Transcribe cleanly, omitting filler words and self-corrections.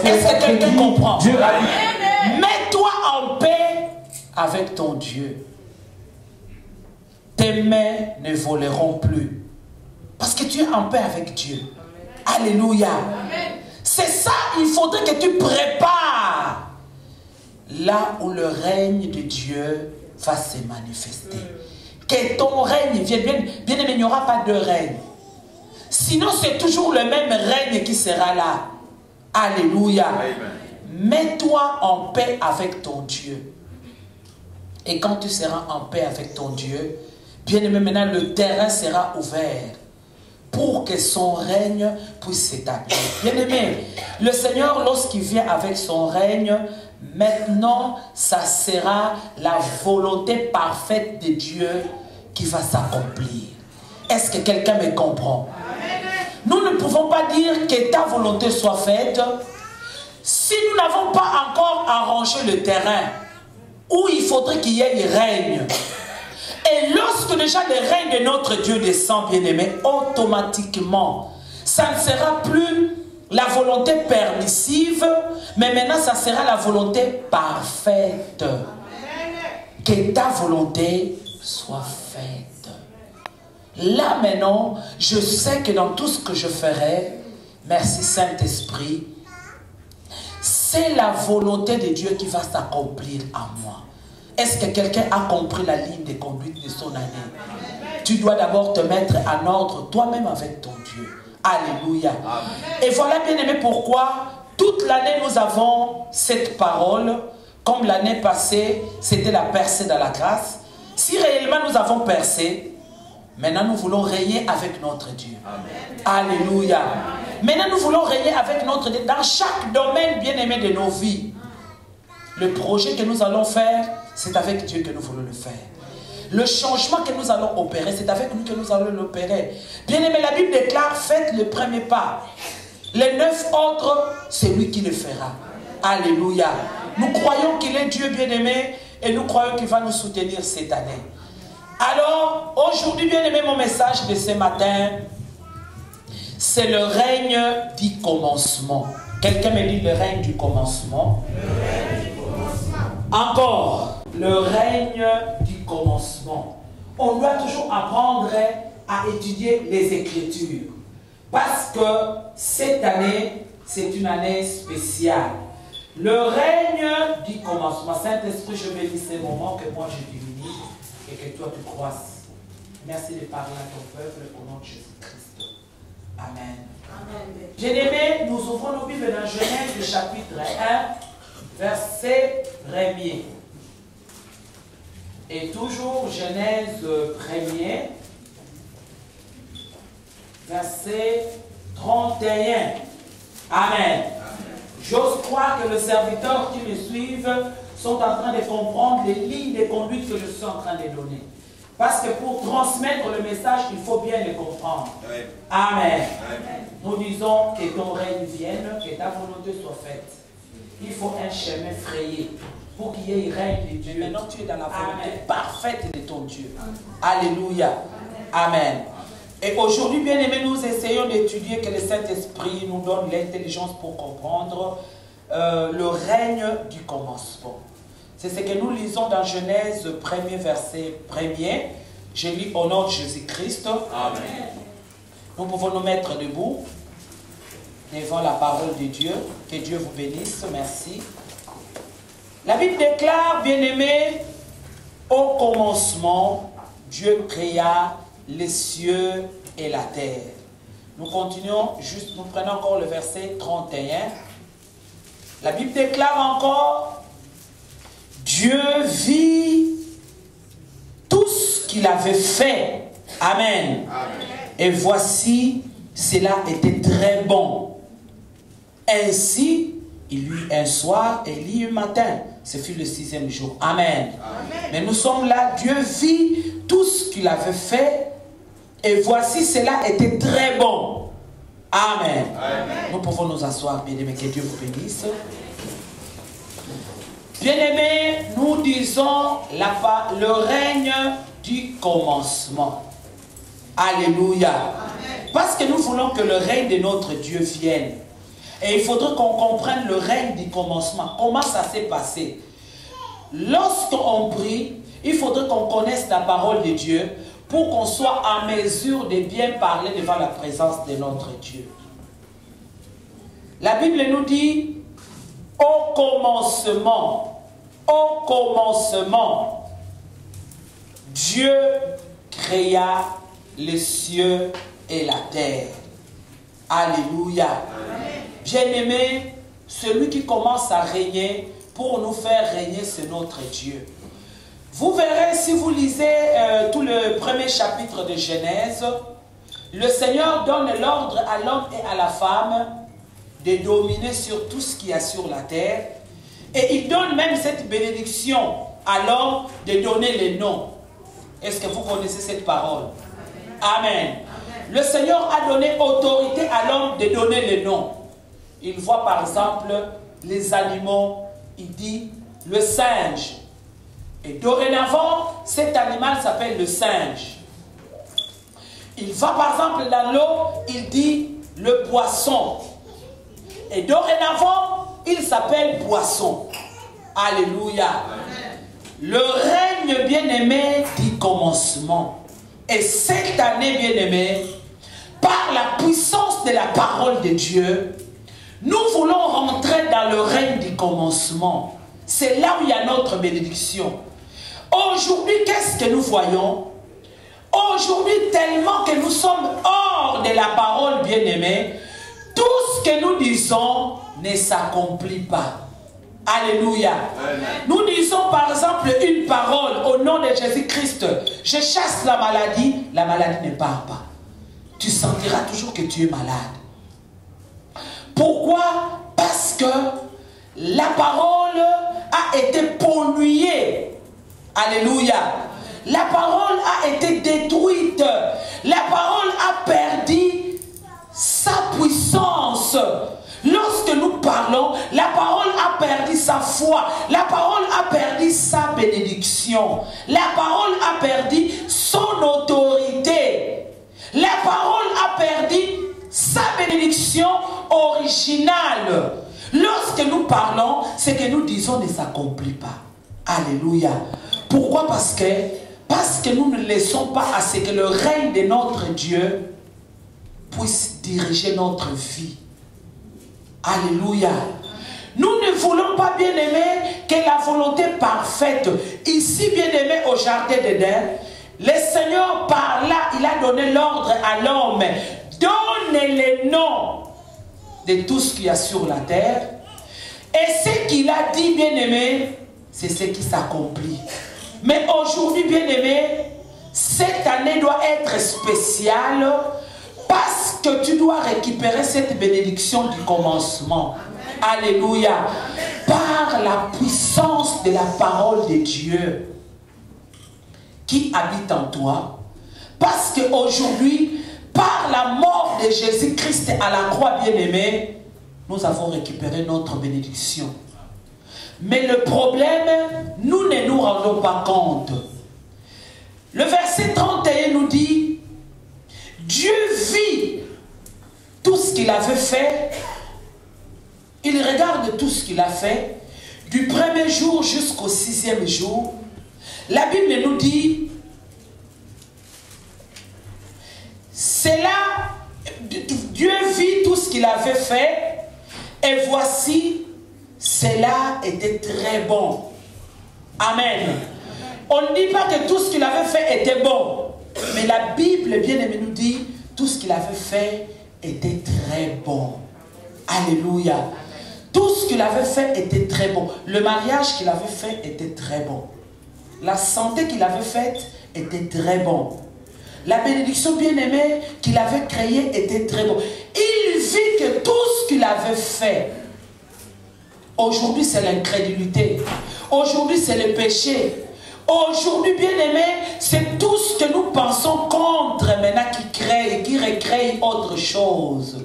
Est-ce que quelqu'un comprend? Mets-toi en paix avec ton Dieu. Tes mains ne voleront plus. Parce que tu es en paix avec Dieu. Alléluia. C'est ça, il faudrait que tu prépares là où le règne de Dieu va se manifester. Que ton règne vienne. Bien aimé, il n'y aura pas de règne. Sinon, c'est toujours le même règne qui sera là. Alléluia. Mets-toi en paix avec ton Dieu. Et quand tu seras en paix avec ton Dieu, bien aimé, maintenant le terrain sera ouvert pour que son règne puisse s'établir. Bien aimé, le Seigneur, lorsqu'il vient avec son règne, maintenant, ça sera la volonté parfaite de Dieu qui va s'accomplir. Est-ce que quelqu'un me comprend? Nous ne pouvons pas dire que ta volonté soit faite si nous n'avons pas encore arrangé le terrain où il faudrait qu'il y ait règne. Et lorsque déjà le règne de notre Dieu descend, bien-aimé, automatiquement, ça ne sera plus la volonté permissive, mais maintenant ça sera la volonté parfaite. Que ta volonté soit faite. Là maintenant, je sais que dans tout ce que je ferai, merci Saint-Esprit, c'est la volonté de Dieu qui va s'accomplir en moi. Est-ce que quelqu'un a compris la ligne de conduite de son année? Tu dois d'abord te mettre en ordre toi-même avec ton Dieu. Alléluia. Et voilà, bien aimé, pourquoi toute l'année nous avons cette parole. Comme l'année passée, c'était la percée dans la grâce. Si réellement nous avons percé, maintenant nous voulons régner avec notre Dieu. Alléluia. Maintenant nous voulons régner avec notre Dieu dans chaque domaine, bien aimé, de nos vies. Le projet que nous allons faire, c'est avec Dieu que nous voulons le faire. Le changement que nous allons opérer, c'est avec nous que nous allons l'opérer. Bien aimé, la Bible déclare, faites le premier pas. Les 9 autres, c'est lui qui le fera. Alléluia. Nous croyons qu'il est Dieu bien aimé et nous croyons qu'il va nous soutenir cette année. Alors, aujourd'hui, bien aimé, mon message de ce matin, c'est le règne du commencement. Quelqu'un me dit le règne du commencement. Le règne du commencement. Encore, le règne du commencement. On doit toujours apprendre à étudier les Écritures. Parce que cette année, c'est une année spéciale. Le règne du commencement. Saint-Esprit, je bénis ces moments que moi je diminue et que toi tu croisses. Merci de parler à ton peuple au nom de Jésus-Christ. Amen. Bien-aimés, nous ouvrons nos Bibles dans Genèse chapitre 1, verset 1er. Et toujours Genèse 1er, verset 31. Amen. J'ose croire que les serviteurs qui me suivent sont en train de comprendre les lignes de conduite que je suis en train de donner. Parce que pour transmettre le message, il faut bien le comprendre. Amen. Nous disons que ton règne vienne, que ta volonté soit faite. Il faut un chemin frayé pour qu'il y ait un règne de Dieu. Maintenant, tu es dans la volonté parfaite de ton Dieu. Alléluia. Amen. Et aujourd'hui, bien aimés, nous essayons d'étudier que le Saint-Esprit nous donne l'intelligence pour comprendre le règne du commencement. C'est ce que nous lisons dans Genèse 1er verset 1er. Je lis au nom de Jésus-Christ. Amen. Nous pouvons nous mettre debout devant la parole de Dieu. Que Dieu vous bénisse. Merci. La Bible déclare, bien-aimés, au commencement, Dieu créa les cieux et la terre. Nous continuons, nous prenons encore le verset 31. La Bible déclare encore, Dieu vit tout ce qu'il avait fait. Amen. Amen. Et voici, cela était très bon. Ainsi, il eut un soir et il eut un matin. Ce fut le 6e jour. Amen. Amen. Mais nous sommes là, Dieu vit tout ce qu'il avait fait. Et voici, cela était très bon. Amen. Amen. Nous pouvons nous asseoir, bien-aimés, que Dieu vous bénisse. Bien-aimés, nous disons le règne du commencement. Alléluia. Amen. Parce que nous voulons que le règne de notre Dieu vienne. Et il faudrait qu'on comprenne le règne du commencement. Comment ça s'est passé? Lorsqu'on prie, il faudrait qu'on connaisse la parole de Dieu pour qu'on soit en mesure de bien parler devant la présence de notre Dieu. La Bible nous dit, au commencement, Dieu créa les cieux et la terre. Alléluia. Bien-aimé, celui qui commence à régner, pour nous faire régner, c'est notre Dieu. Vous verrez, si vous lisez tout le premier chapitre de Genèse, le Seigneur donne l'ordre à l'homme et à la femme de dominer sur tout ce qu'il y a sur la terre. Et il donne même cette bénédiction à l'homme de donner les noms. Est-ce que vous connaissez cette parole? Amen. Le Seigneur a donné autorité à l'homme de donner les noms. Il voit par exemple les animaux, il dit le singe. Et dorénavant, cet animal s'appelle le singe. Il va par exemple dans l'eau, il dit le poisson. Et dorénavant, il s'appelle poisson. Alléluia. Le règne bien-aimé du commencement. Et cette année bien-aimé, par la puissance de la parole de Dieu, nous voulons rentrer dans le règne du commencement. C'est là où il y a notre bénédiction. Aujourd'hui, qu'est-ce que nous voyons? Aujourd'hui, tellement que nous sommes hors de la parole bien-aimée, tout ce que nous disons ne s'accomplit pas. Alléluia. Amen. Nous disons par exemple une parole au nom de Jésus-Christ. Je chasse la maladie ne part pas. Tu sentiras toujours que tu es malade. Pourquoi? Parce que la parole a été polluée. Alléluia. La parole a été détruite. La parole a perdu sa puissance. Lorsque nous parlons, la parole a perdu sa foi. La parole a perdu sa bénédiction. La parole a perdu son autorité. La parole a perdu sa bénédiction originale. Lorsque nous parlons, ce que nous disons ne s'accomplit pas. Alléluia. Pourquoi? Parce que nous ne laissons pas à ce que le règne de notre Dieu puisse diriger notre vie. Alléluia. Nous ne voulons pas, bien-aimés, que la volonté parfaite, ici, bien-aimés, au jardin d'Éden, le Seigneur par là, il a donné l'ordre à l'homme. Donne les noms de tout ce qu'il y a sur la terre. Et ce qu'il a dit, bien-aimé, c'est ce qui s'accomplit. Mais aujourd'hui, bien-aimé, cette année doit être spéciale parce que tu dois récupérer cette bénédiction du commencement. Amen. Alléluia. Amen. Par la puissance de la parole de Dieu qui habite en toi. Parce qu'aujourd'hui, par la mort de Jésus-Christ à la croix bien-aimée, nous avons récupéré notre bénédiction. Mais le problème, nous ne nous rendons pas compte. Le verset 31 nous dit, Dieu vit tout ce qu'il avait fait. Il regarde tout ce qu'il a fait, du premier jour jusqu'au 6e jour. La Bible nous dit, c'est là, Dieu vit tout ce qu'il avait fait, et voici, cela était très bon. Amen. On ne dit pas que tout ce qu'il avait fait était bon. Mais la Bible, bien aimée, nous dit tout ce qu'il avait fait était très bon. Alléluia. Tout ce qu'il avait fait était très bon. Le mariage qu'il avait fait était très bon. La santé qu'il avait faite était très bon. La bénédiction bien-aimée qu'il avait créée était très bon. Il vit que tout ce qu'il avait fait, aujourd'hui c'est l'incrédulité. Aujourd'hui c'est le péché. Aujourd'hui, bien-aimé, c'est tout ce que nous pensons contre maintenant qui crée et qui recrée autre chose.